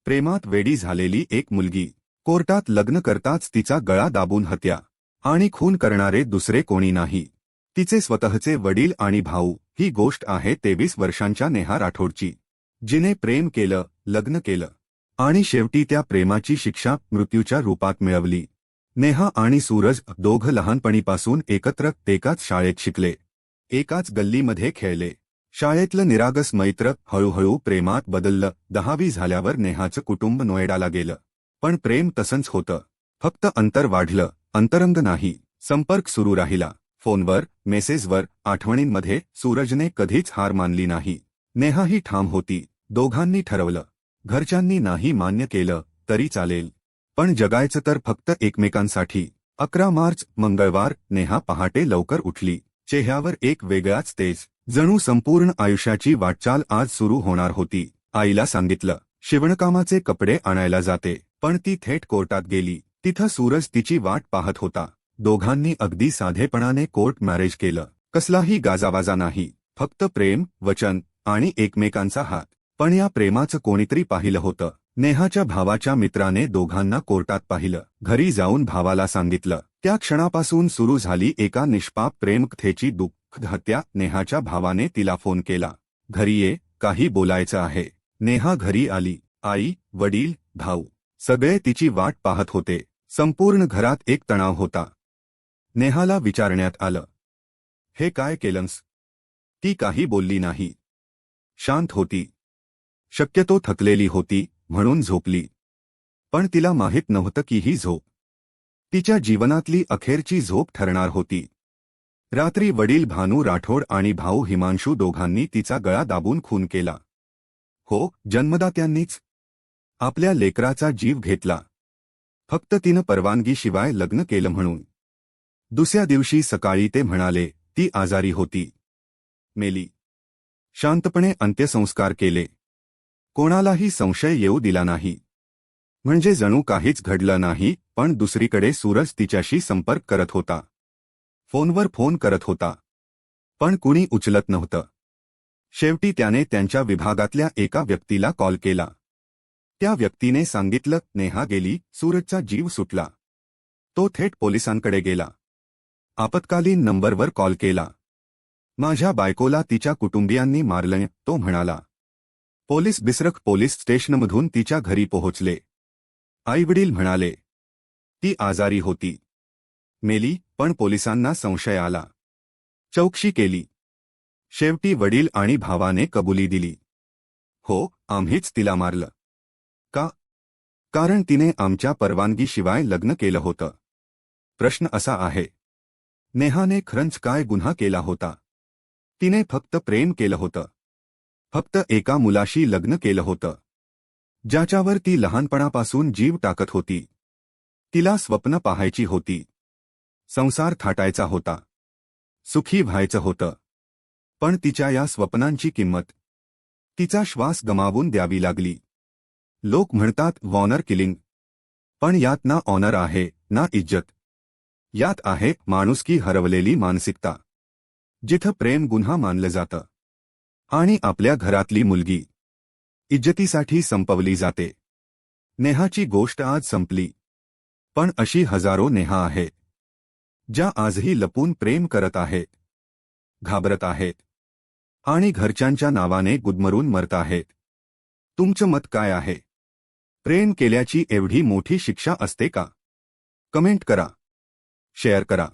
प्रेमात वेडी झालेली एक मुलगी, कोर्टात लग्न करताच तिचा गळा दाबून हत्या आणि खून करणारे दुसरे कोणी नाही, तिचे स्वतःचे वडील आणि भाऊ। ही गोष्ट आहे 23 वर्षांच्या नेहा राठोडची, जिने प्रेम केलं, लग्न केलं आणि शेवटी त्या प्रेमाची शिक्षा मृत्यूच्या रूपात मिळवली। नेहा आणि सूरज दोघं लहानपणीपासून एकत्र एकाच शाळेत शिकले, एकाच गल्लीमध्ये खेळले। शाळेतलं निरागस मैत्र हळूहळू प्रेमात बदललं। 10वी झाल्यावर नेहाचं कुटुंब नोएडाला गेलं, पण प्रेम तसंच होतं, फक्त अंतर वाढलं, अंतरंग नाही। संपर्क सुरू राहिला, फोनवर, मेसेजवर, आठवणींमध्ये। सूरजने कधीच हार मानली नाही, नेहाही ठाम होती। दोघांनी ठरवलं, घरच्यांनी नाही मान्य केलं तरी चालेल, पण जगायचं तर फक्त एकमेकांसाठी। 11 मार्च मंगळवार, नेहा पहाटे लवकर उठली, चेहऱ्यावर एक वेगळाच तेज, जणू संपूर्ण आयुष्याची वाटचाल आज सुरू होणार होती। आईला सांगितलं, शिवणकामाचे कपडे आणायला जाते, पण ती थेट कोर्टात गेली। तिथं सूरज तिची वाट पाहत होता। दोघांनी अगदी साधेपणाने कोर्ट मॅरेज केलं, कसलाही गाजावाजा नाही, फक्त प्रेम, वचन आणि एकमेकांचा हात। पण या प्रेमाचं कोणीतरी पाहिलं होतं। नेहाच्या भावाच्या मित्राने दोघांना कोर्टात पाहिलं, घरी जाऊन भावाला सांगितलं। त्या क्षणापासून सुरू झाली एका निष्पाप प्रेमकथेची दुःखद हत्या। नेहाच्या भावाने तिला फोन केला, घरी ये, काही बोलायचं आहे। नेहा घरी आली, आई, वडील, भाऊ सगळे तिची वाट पाहत होते। संपूर्ण घरात एक तणाव होता। नेहाला विचारण्यात आलं, हे काय केलंस? ती काही बोलली नाही, शांत होती, शक्यतो थकलेली होती म्हणून झोपली। पण तिला माहीत नव्हतं की ही झोप तिच्या जीवनातली अखेरची झोप ठरणार होती। रात्री वडील भानू राठोड आणि भाऊ हिमांशू दोघांनी तिचा गळा दाबून खून केला। हो, जन्मदात्यांनीच आपल्या लेकराचा जीव घेतला, फक्त तिनं परवानगीशिवाय लग्न केलं म्हणून। दुसऱ्या दिवशी सकाळी ते म्हणाले, ती आजारी होती, मेली। शांतपणे अंत्यसंस्कार केले, कोणालाही संशय येऊ दिला नाही, म्हणजे जणू काहीच घडलं नाही। पण दुसरीकडे सूरज तिच्याशी संपर्क करत होता, फोनवर फोन करत होता, पण कुणी उचलत नव्हतं। शेवटी त्याने त्यांच्या विभागातल्या एका व्यक्तीला कॉल केला। त्या व्यक्तीने सांगितलं, नेहा गेली, सूरजचा जीव सुटला। तो थेट पोलिसांकडे गेला, आपत्कालीन नंबरवर कॉल केला, माझ्या बायकोला तिच्या कुटुंबियांनी मारलं, तो म्हणाला। पोलीस बिसरख पोलीस स्टेशनमधून तिच्या घरी पोहोचले। आईवडील म्हणाले, ती आजारी होती, मेली, पण पोलिसांना संशय आला, चौकशी केली। शेवटी वडील आणि भावाने कबुली दिली, हो, आम्हीच तिला मारलं। का? कारण तिने आमच्या परवानगीशिवाय लग्न केलं होतं। प्रश्न असा आहे, नेहाने खरंच काय गुन्हा केला होता? तिने फक्त प्रेम केलं होतं, फक्त एका मुलाशी लग्न केलं होतं, ज्याच्यावर ती लहानपणापासून जीव टाकत होती। तिला स्वप्न पाहायची होती, संसार थाटायचा होता, सुखी व्हायचं होतं, पण तिच्या या स्वप्नांची किंमत तिचा श्वास गमावून द्यावी लागली। लोक म्हणतात वॉनर किलिंग, पण यात ना ऑनर आहे ना इज्जत, यात आहे माणुसकी हरवलेली मानसिकता। जिथं प्रेम गुन्हा मानलं जातं आणि आपल्या घरातली मुलगी इज्जतीसाठी संपवली जाते। नेहाची गोष्ट आज संपली, पण अशी हजारो नेहा आहेत, ज्या आजही लपून प्रेम करत आहेत, घाबरत आहेत आणि घरच्यांच्या नावाने गुदमरून मरत आहेत। तुमचं मत काय आहे? प्रेम केल्याची एवढी मोठी शिक्षा असते का? कमेंट करा, शेअर करा।